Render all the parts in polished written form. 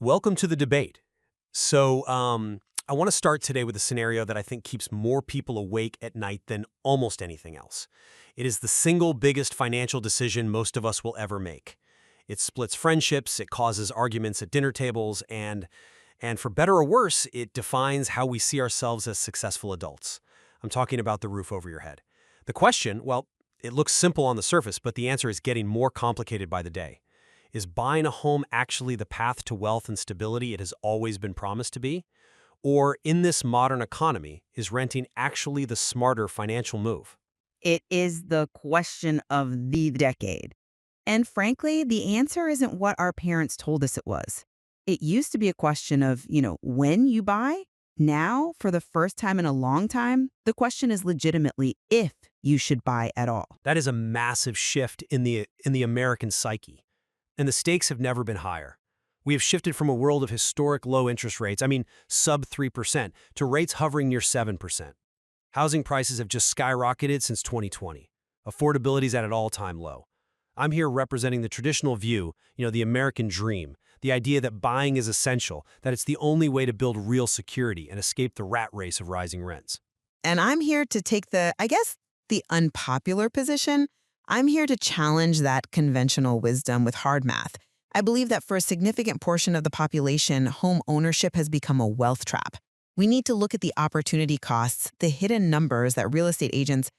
Welcome to the debate. I want to start today with a scenario that I think keeps more people awake at night than almost anything else. It is the single biggest financial decision most of us will ever make. It splits friendships, it causes arguments at dinner tables, and for better or worse, it defines how we see ourselves as successful adults. I'm talking about the roof over your head. The question, well, it looks simple on the surface, but the answer is getting more complicated by the day. Is buying a home actually the path to wealth and stability it has always been promised to be? Or, in this modern economy, is renting actually the smarter financial move? It is the question of the decade. And frankly, the answer isn't what our parents told us it was. It used to be a question of, when you buy. Now, for the first time in a long time, the question is legitimately if you should buy at all. That is a massive shift in the American psyche. And the stakes have never been higher. We have shifted from a world of historic low interest rates, sub 3%, to rates hovering near 7%. Housing prices have just skyrocketed since 2020. Affordability is at an all-time low. I'm here representing the traditional view, the American dream, the idea that buying is essential, that it's the only way to build real security and escape the rat race of rising rents. And I'm here to take the unpopular position. I'm here to challenge that conventional wisdom with hard math. I believe that for a significant portion of the population, home ownership has become a wealth trap. We need to look at the opportunity costs, the hidden numbers that real estate agents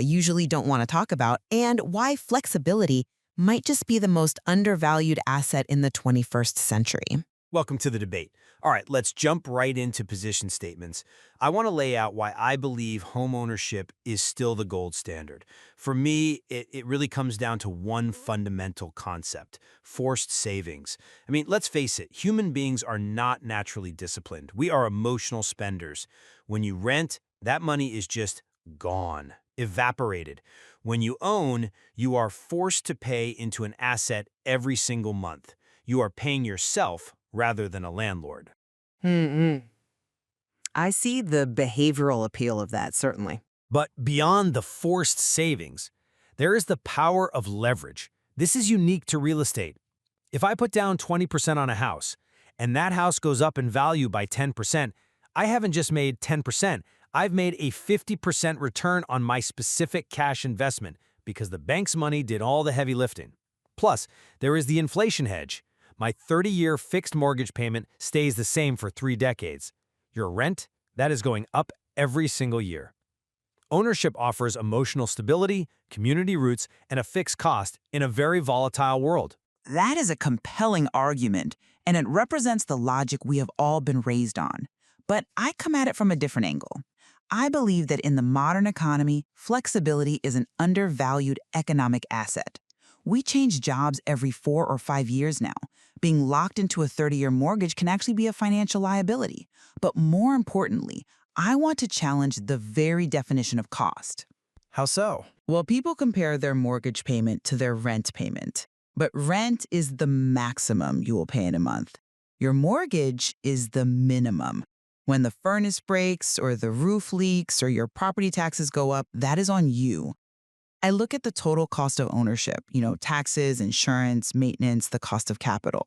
usually don't want to talk about, and why flexibility might just be the most undervalued asset in the 21st century. Welcome to the debate. All right, let's jump right into position statements. I want to lay out why I believe home ownership is still the gold standard. For me, it really comes down to one fundamental concept: forced savings. Let's face it, human beings are not naturally disciplined. We are emotional spenders. When you rent, that money is just gone, evaporated. When you own, you are forced to pay into an asset every single month. You are paying yourself rather than a landlord. Hmm. I see the behavioral appeal of that, certainly. But beyond the forced savings, there is the power of leverage. This is unique to real estate. If I put down 20% on a house, and that house goes up in value by 10%, I haven't just made 10%, I've made a 50% return on my specific cash investment because the bank's money did all the heavy lifting. Plus, there is the inflation hedge. My 30-year fixed mortgage payment stays the same for 3 decades. Your rent, that is going up every single year. Ownership offers emotional stability, community roots, and a fixed cost in a very volatile world. That is a compelling argument, and it represents the logic we have all been raised on. But I come at it from a different angle. I believe that in the modern economy, flexibility is an undervalued economic asset. We change jobs every 4 or 5 years now. Being locked into a 30-year mortgage can actually be a financial liability. But more importantly, I want to challenge the very definition of cost. How so? Well, people compare their mortgage payment to their rent payment. But rent is the maximum you will pay in a month. Your mortgage is the minimum. When the furnace breaks or the roof leaks or your property taxes go up, that is on you. I look at the total cost of ownership, taxes, insurance, maintenance, the cost of capital.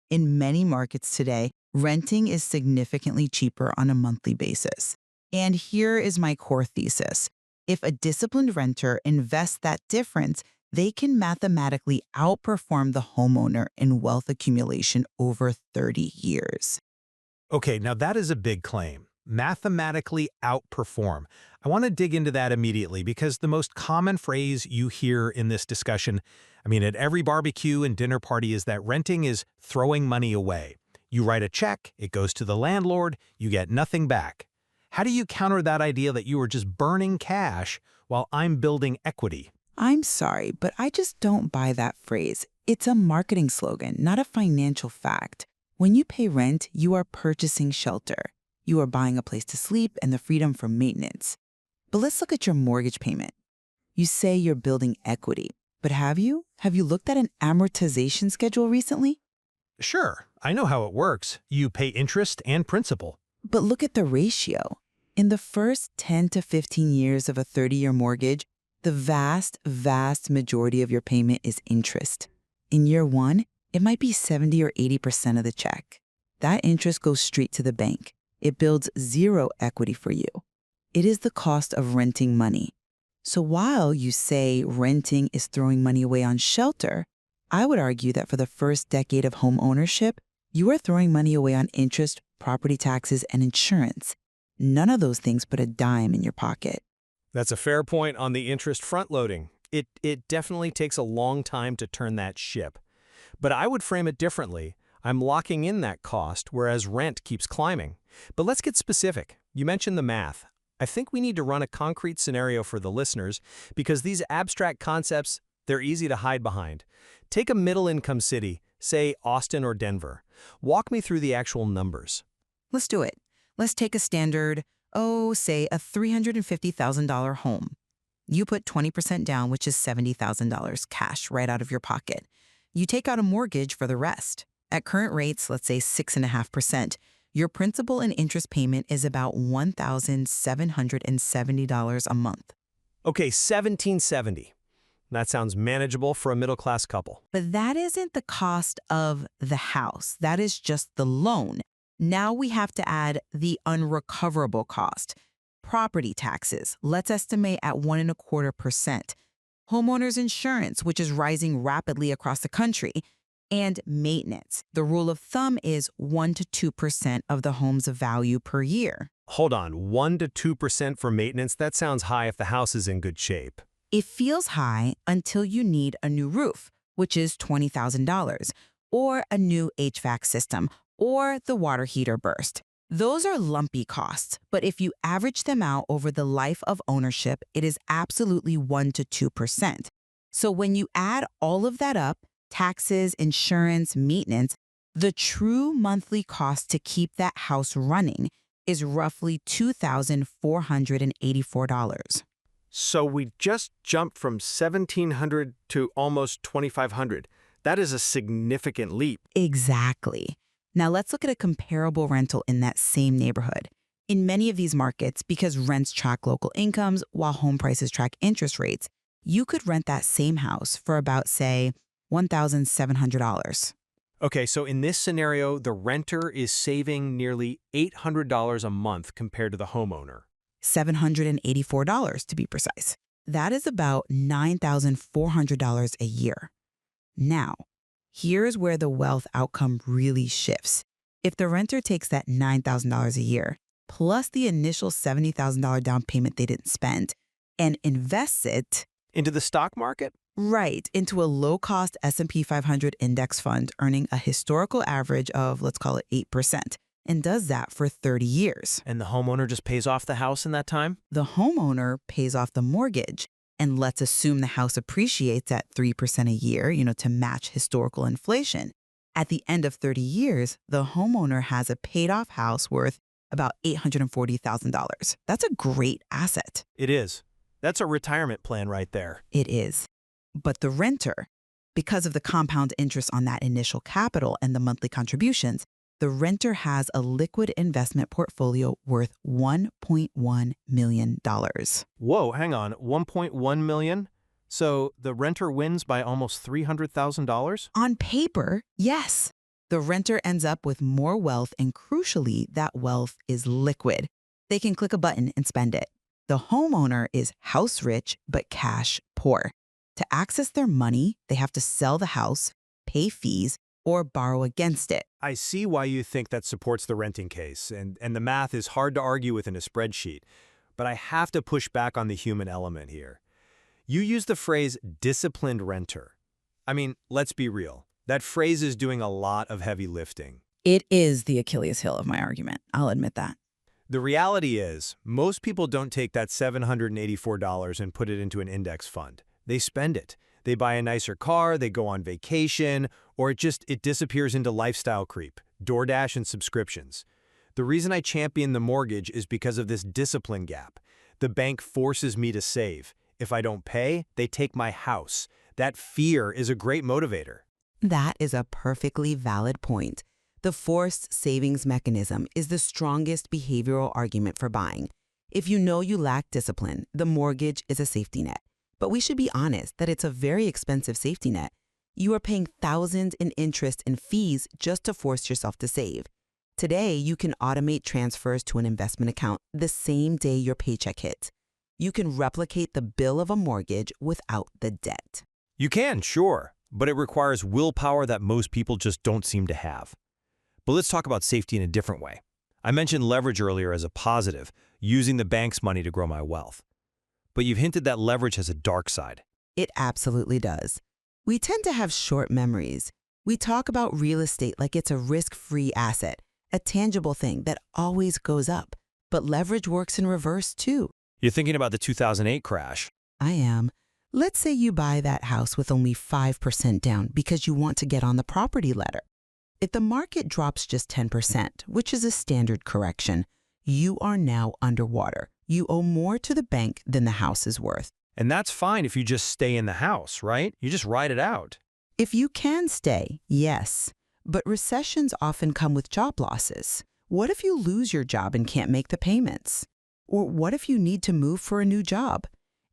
In many markets today, renting is significantly cheaper on a monthly basis. And here is my core thesis. If a disciplined renter invests that difference, they can mathematically outperform the homeowner in wealth accumulation over 30 years. Okay, now that is a big claim. Mathematically outperform. I want to dig into that immediately because the most common phrase you hear in this discussion, at every barbecue and dinner party, is that renting is throwing money away. You write a check, it goes to the landlord, you get nothing back. How do you counter that idea that you are just burning cash while I'm building equity? I'm sorry, but I just don't buy that phrase. It's a marketing slogan, not a financial fact. When you pay rent, you are purchasing shelter. You are buying a place to sleep and the freedom from maintenance. But let's look at your mortgage payment. You say you're building equity, but have you? Have you looked at an amortization schedule recently? Sure, I know how it works. You pay interest and principal. But look at the ratio. In the first 10 to 15 years of a 30-year mortgage, the vast majority of your payment is interest. In year 1, It might be 70 or 80% of the check. That interest goes straight to the bank. It builds zero equity for you. It is the cost of renting money. So while you say renting is throwing money away on shelter, I would argue that for the first decade of home ownership, you are throwing money away on interest, property taxes, and insurance. None of those things put a dime in your pocket. That's a fair point on the interest front-loading. It definitely takes a long time to turn that ship. But I would frame it differently. I'm locking in that cost, whereas rent keeps climbing. But let's get specific. You mentioned the math. I think we need to run a concrete scenario for the listeners because these abstract concepts, they're easy to hide behind. Take a middle-income city, say Austin or Denver. Walk me through the actual numbers. Let's do it. Let's take a standard, say a $350,000 home. You put 20% down, which is $70,000 cash right out of your pocket. You take out a mortgage for the rest. At current rates, let's say 6.5%, your principal and interest payment is about $1,770 a month. Okay, $1,770. That sounds manageable for a middle-class couple. But that isn't the cost of the house. That is just the loan. Now we have to add the unrecoverable cost. Property taxes, let's estimate at 1.25%. Homeowners insurance, which is rising rapidly across the country. And maintenance. The rule of thumb is 1 to 2% of the home's value per year. Hold on, 1 to 2% for maintenance? That sounds high if the house is in good shape. It feels high until you need a new roof, which is $20,000, or a new HVAC system, or the water heater burst. Those are lumpy costs, but if you average them out over the life of ownership, it is absolutely 1 to 2%. So when you add all of that up, taxes, insurance, maintenance, the true monthly cost to keep that house running is roughly $2,484. So we just jumped from $1,700 to almost $2,500. That is a significant leap. Exactly. Now let's look at a comparable rental in that same neighborhood. In many of these markets, because rents track local incomes while home prices track interest rates, you could rent that same house for about, say, $1,700. Okay, so in this scenario, the renter is saving nearly $800 a month compared to the homeowner. $784 to be precise. That is about $9,400 a year. Now, here's where the wealth outcome really shifts. If the renter takes that $9,000 a year, plus the initial $70,000 down payment they didn't spend, and invests it Into the stock market? right into a low-cost S&P 500 index fund earning a historical average of, let's call it 8%, and does that for 30 years. And the homeowner just pays off the house in that time? The homeowner pays off the mortgage, and let's assume the house appreciates at 3% a year, to match historical inflation. At the end of 30 years, the homeowner has a paid-off house worth about $840,000. That's a great asset. It is. That's a retirement plan right there. It is. But the renter, because of the compound interest on that initial capital and the monthly contributions, the renter has a liquid investment portfolio worth $1.1 million. Whoa, hang on, $1.1 million? So the renter wins by almost $300,000? On paper, yes. The renter ends up with more wealth, and crucially, that wealth is liquid. They can click a button and spend it. The homeowner is house rich but cash poor. To access their money, they have to sell the house, pay fees, or borrow against it. I see why you think that supports the renting case, and the math is hard to argue with in a spreadsheet. But I have to push back on the human element here. You use the phrase disciplined renter. I mean, let's be real. That phrase is doing a lot of heavy lifting. It is the Achilles heel of my argument. I'll admit that. The reality is, most people don't take that $784 and put it into an index fund. They spend it. They buy a nicer car, they go on vacation, or it disappears into lifestyle creep, DoorDash and subscriptions. The reason I champion the mortgage is because of this discipline gap. The bank forces me to save. If I don't pay, they take my house. That fear is a great motivator. That is a perfectly valid point. The forced savings mechanism is the strongest behavioral argument for buying. If you know you lack discipline, the mortgage is a safety net. But we should be honest that it's a very expensive safety net. You are paying thousands in interest and fees just to force yourself to save. Today, you can automate transfers to an investment account the same day your paycheck hits. You can replicate the bill of a mortgage without the debt. You can, sure, but it requires willpower that most people just don't seem to have. But let's talk about safety in a different way. I mentioned leverage earlier as a positive, using the bank's money to grow my wealth. But you've hinted that leverage has a dark side. It absolutely does. We tend to have short memories. We talk about real estate like it's a risk-free asset, a tangible thing that always goes up. But leverage works in reverse too. You're thinking about the 2008 crash. I am. Let's say you buy that house with only 5% down because you want to get on the property ladder. If the market drops just 10%, which is a standard correction, you are now underwater. You owe more to the bank than the house is worth. And that's fine if you just stay in the house, right? You just ride it out. If you can stay, yes. But recessions often come with job losses. What if you lose your job and can't make the payments? Or what if you need to move for a new job?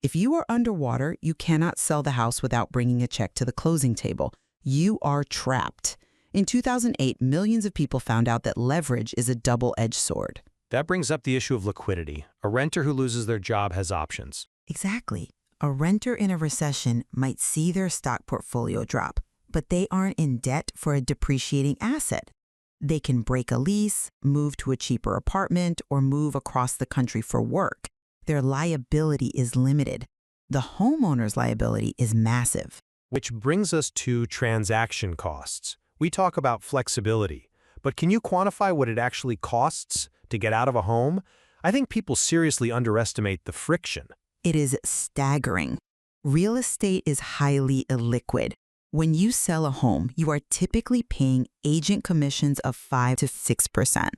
If you are underwater, you cannot sell the house without bringing a check to the closing table. You are trapped. In 2008, millions of people found out that leverage is a double-edged sword. That brings up the issue of liquidity. A renter who loses their job has options. Exactly. A renter in a recession might see their stock portfolio drop, but they aren't in debt for a depreciating asset. They can break a lease, move to a cheaper apartment, or move across the country for work. Their liability is limited. The homeowner's liability is massive. Which brings us to transaction costs. We talk about flexibility, but can you quantify what it actually costs to get out of a home? I think people seriously underestimate the friction. It is staggering. Real estate is highly illiquid. When you sell a home, you are typically paying agent commissions of 5 to 6%,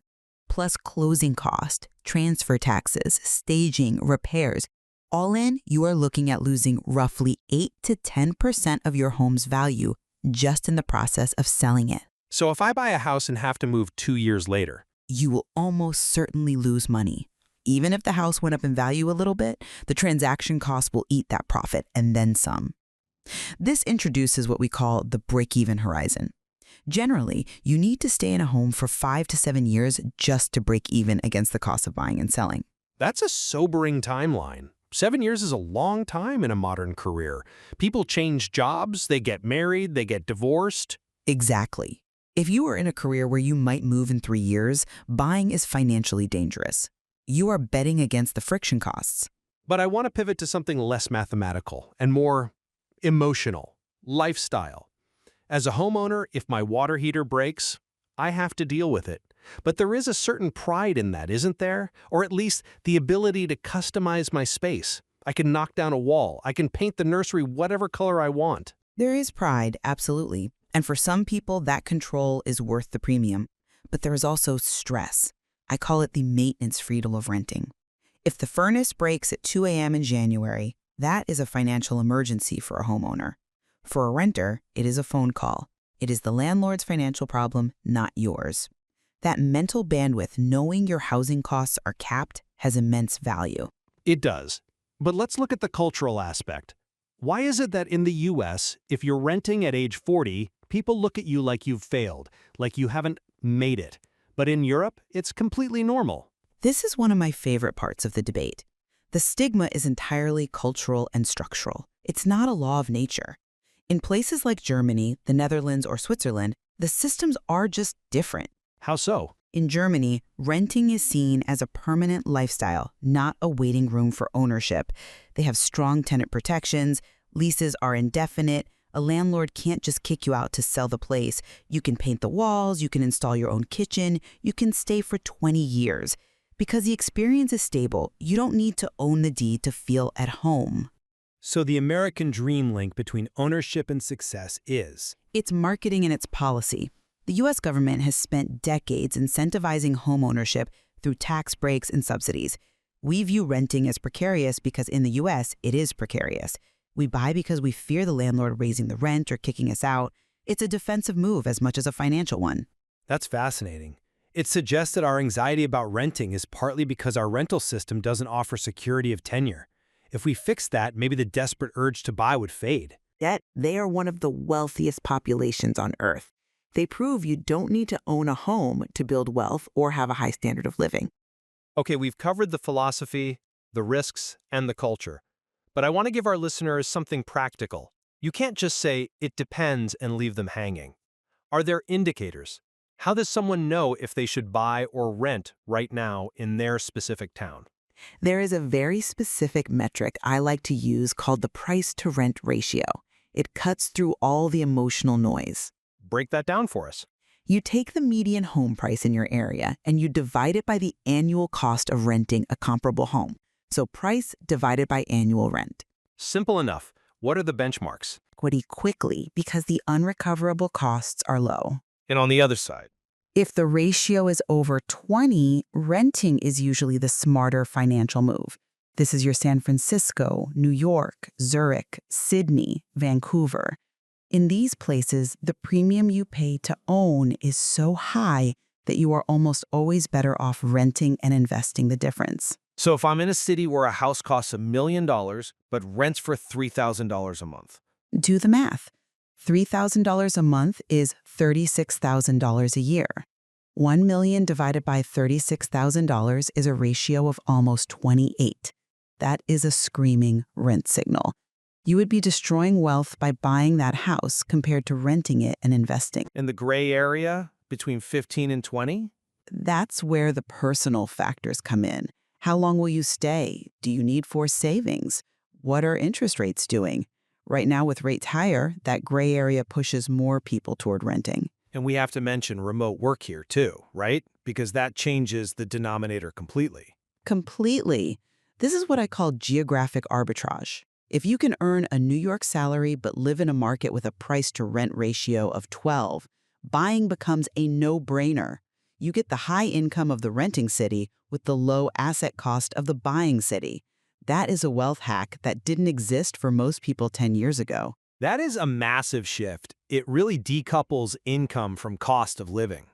plus closing costs, transfer taxes, staging, repairs. All in, you are looking at losing roughly 8 to 10% of your home's value just in the process of selling it. So if I buy a house and have to move 2 years later, You will almost certainly lose money. Even if the house went up in value a little bit, the transaction cost will eat that profit and then some. This introduces what we call the break-even horizon. Generally, you need to stay in a home for 5 to 7 years just to break even against the cost of buying and selling. that's a sobering timeline. 7 years is a long time in a modern career. People change jobs, they get married, they get divorced. Exactly. If you are in a career where you might move in 3 years, buying is financially dangerous. You are betting against the friction costs. But I want to pivot to something less mathematical and more emotional, lifestyle. As a homeowner, if my water heater breaks, I have to deal with it. But there is a certain pride in that, isn't there? Or at least the ability to customize my space. I can knock down a wall. I can paint the nursery whatever color I want. There is pride, absolutely. And for some people, that control is worth the premium. But there is also stress. I call it the maintenance freedom of renting. If the furnace breaks at 2 a.m. in January, that is a financial emergency for a homeowner. For a renter, it is a phone call. It is the landlord's financial problem, not yours. That mental bandwidth, knowing your housing costs are capped, has immense value. It does. But let's look at the cultural aspect. Why is it that in the US, if you're renting at age 40, people look at you like you've failed, like you haven't made it? But in Europe, it's completely normal. This is one of my favorite parts of the debate. The stigma is entirely cultural and structural. It's not a law of nature. In places like Germany, the Netherlands, or Switzerland, the systems are just different. How so? In Germany, renting is seen as a permanent lifestyle, not a waiting room for ownership. They have strong tenant protections, leases are indefinite, a landlord can't just kick you out to sell the place. You can paint the walls, you can install your own kitchen, you can stay for 20 years. Because the experience is stable, you don't need to own the deed to feel at home. So the American dream link between ownership and success is? It's marketing and it's policy. The U.S. government has spent decades incentivizing home ownership through tax breaks and subsidies. We view renting as precarious because in the U.S. it is precarious. We buy because we fear the landlord raising the rent or kicking us out. It's a defensive move as much as a financial one. That's fascinating. It suggests that our anxiety about renting is partly because our rental system doesn't offer security of tenure. If we fix that, maybe the desperate urge to buy would fade. Yet, they are one of the wealthiest populations on Earth. They prove you don't need to own a home to build wealth or have a high standard of living. Okay, we've covered the philosophy, the risks, and the culture. But I want to give our listeners something practical. You can't just say, it depends, and leave them hanging. Are there indicators? How does someone know if they should buy or rent right now in their specific town? There is a very specific metric I like to use called the price-to-rent ratio. It cuts through all the emotional noise. Break that down for us. You take the median home price in your area and you divide it by the annual cost of renting a comparable home. So price divided by annual rent. Simple enough. What are the benchmarks? Equity quickly because the unrecoverable costs are low. And on the other side? If the ratio is over 20, renting is usually the smarter financial move. This is your San Francisco, New York, Zurich, Sydney, Vancouver. In these places, the premium you pay to own is so high that you are almost always better off renting and investing the difference. So if I'm in a city where a house costs $1 million, but rents for $3,000 a month. Do the math. $3,000 a month is $36,000 a year. $1 million divided by $36,000 is a ratio of almost 28. That is a screaming rent signal. You would be destroying wealth by buying that house compared to renting it and investing. In the gray area, between 15 and 20? That's where the personal factors come in. How long will you stay? Do you need forced savings? What are interest rates doing? Right now, with rates higher, that gray area pushes more people toward renting. And we have to mention remote work here too, right? Because that changes the denominator completely. Completely. This is what I call geographic arbitrage. If you can earn a New York salary but live in a market with a price-to-rent ratio of 12, buying becomes a no-brainer. You get the high income of the renting city with the low asset cost of the buying city. That is a wealth hack that didn't exist for most people 10 years ago. That is a massive shift. It really decouples income from cost of living.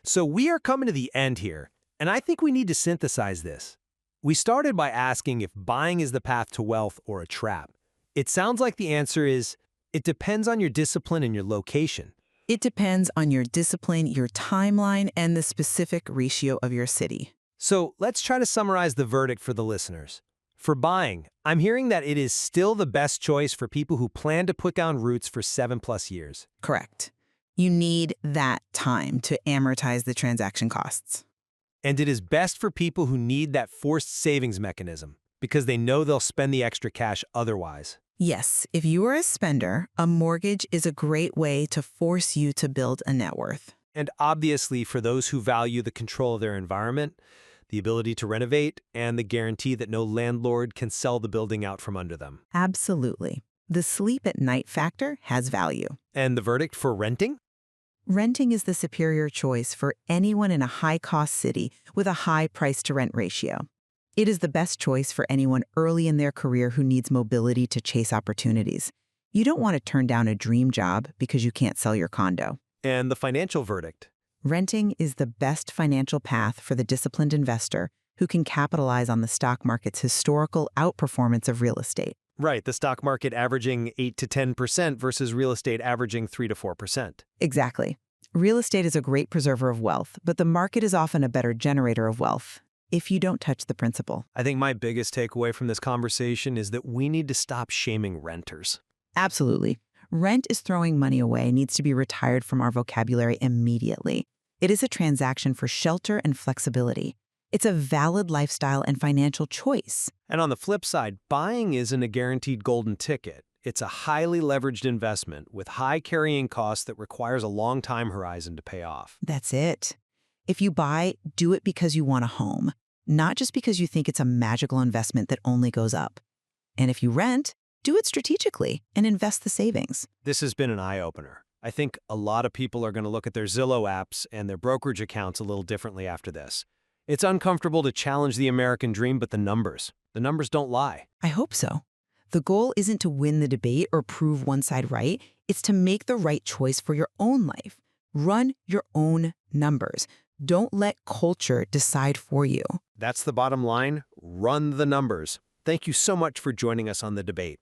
So we are coming to the end here, and I think we need to synthesize this. We started by asking if buying is the path to wealth or a trap. It sounds like the answer is, it depends on your discipline and your location. It depends on your discipline, your timeline, and the specific ratio of your city. So let's try to summarize the verdict for the listeners. For buying, I'm hearing that it is still the best choice for people who plan to put down roots for 7+ years. Correct. You need that time to amortize the transaction costs. And it is best for people who need that forced savings mechanism because they know they'll spend the extra cash otherwise. Yes, if you are a spender, a mortgage is a great way to force you to build a net worth. And obviously, for those who value the control of their environment, the ability to renovate, and the guarantee that no landlord can sell the building out from under them. Absolutely. The sleep at night factor has value. And the verdict for renting? Renting is the superior choice for anyone in a high-cost city with a high price-to-rent ratio. It is the best choice for anyone early in their career who needs mobility to chase opportunities. You don't want to turn down a dream job because you can't sell your condo. And the financial verdict? Renting is the best financial path for the disciplined investor who can capitalize on the stock market's historical outperformance of real estate. Right, the stock market averaging 8 to 10% versus real estate averaging 3 to 4%. Exactly. Real estate is a great preserver of wealth, but the market is often a better generator of wealth if you don't touch the principal. I think my biggest takeaway from this conversation is that we need to stop shaming renters. Absolutely. Rent is throwing money away, needs to be retired from our vocabulary immediately. It is a transaction for shelter and flexibility. It's a valid lifestyle and financial choice. And on the flip side, buying isn't a guaranteed golden ticket. It's a highly leveraged investment with high carrying costs that requires a long time horizon to pay off. That's it. If you buy, do it because you want a home, not just because you think it's a magical investment that only goes up. And if you rent, do it strategically and invest the savings. This has been an eye-opener. I think a lot of people are going to look at their Zillow apps and their brokerage accounts a little differently after this. It's uncomfortable to challenge the American dream, but the numbers don't lie. I hope so. The goal isn't to win the debate or prove one side right. It's to make the right choice for your own life. Run your own numbers. Don't let culture decide for you. That's the bottom line. Run the numbers. Thank you so much for joining us on The Debate.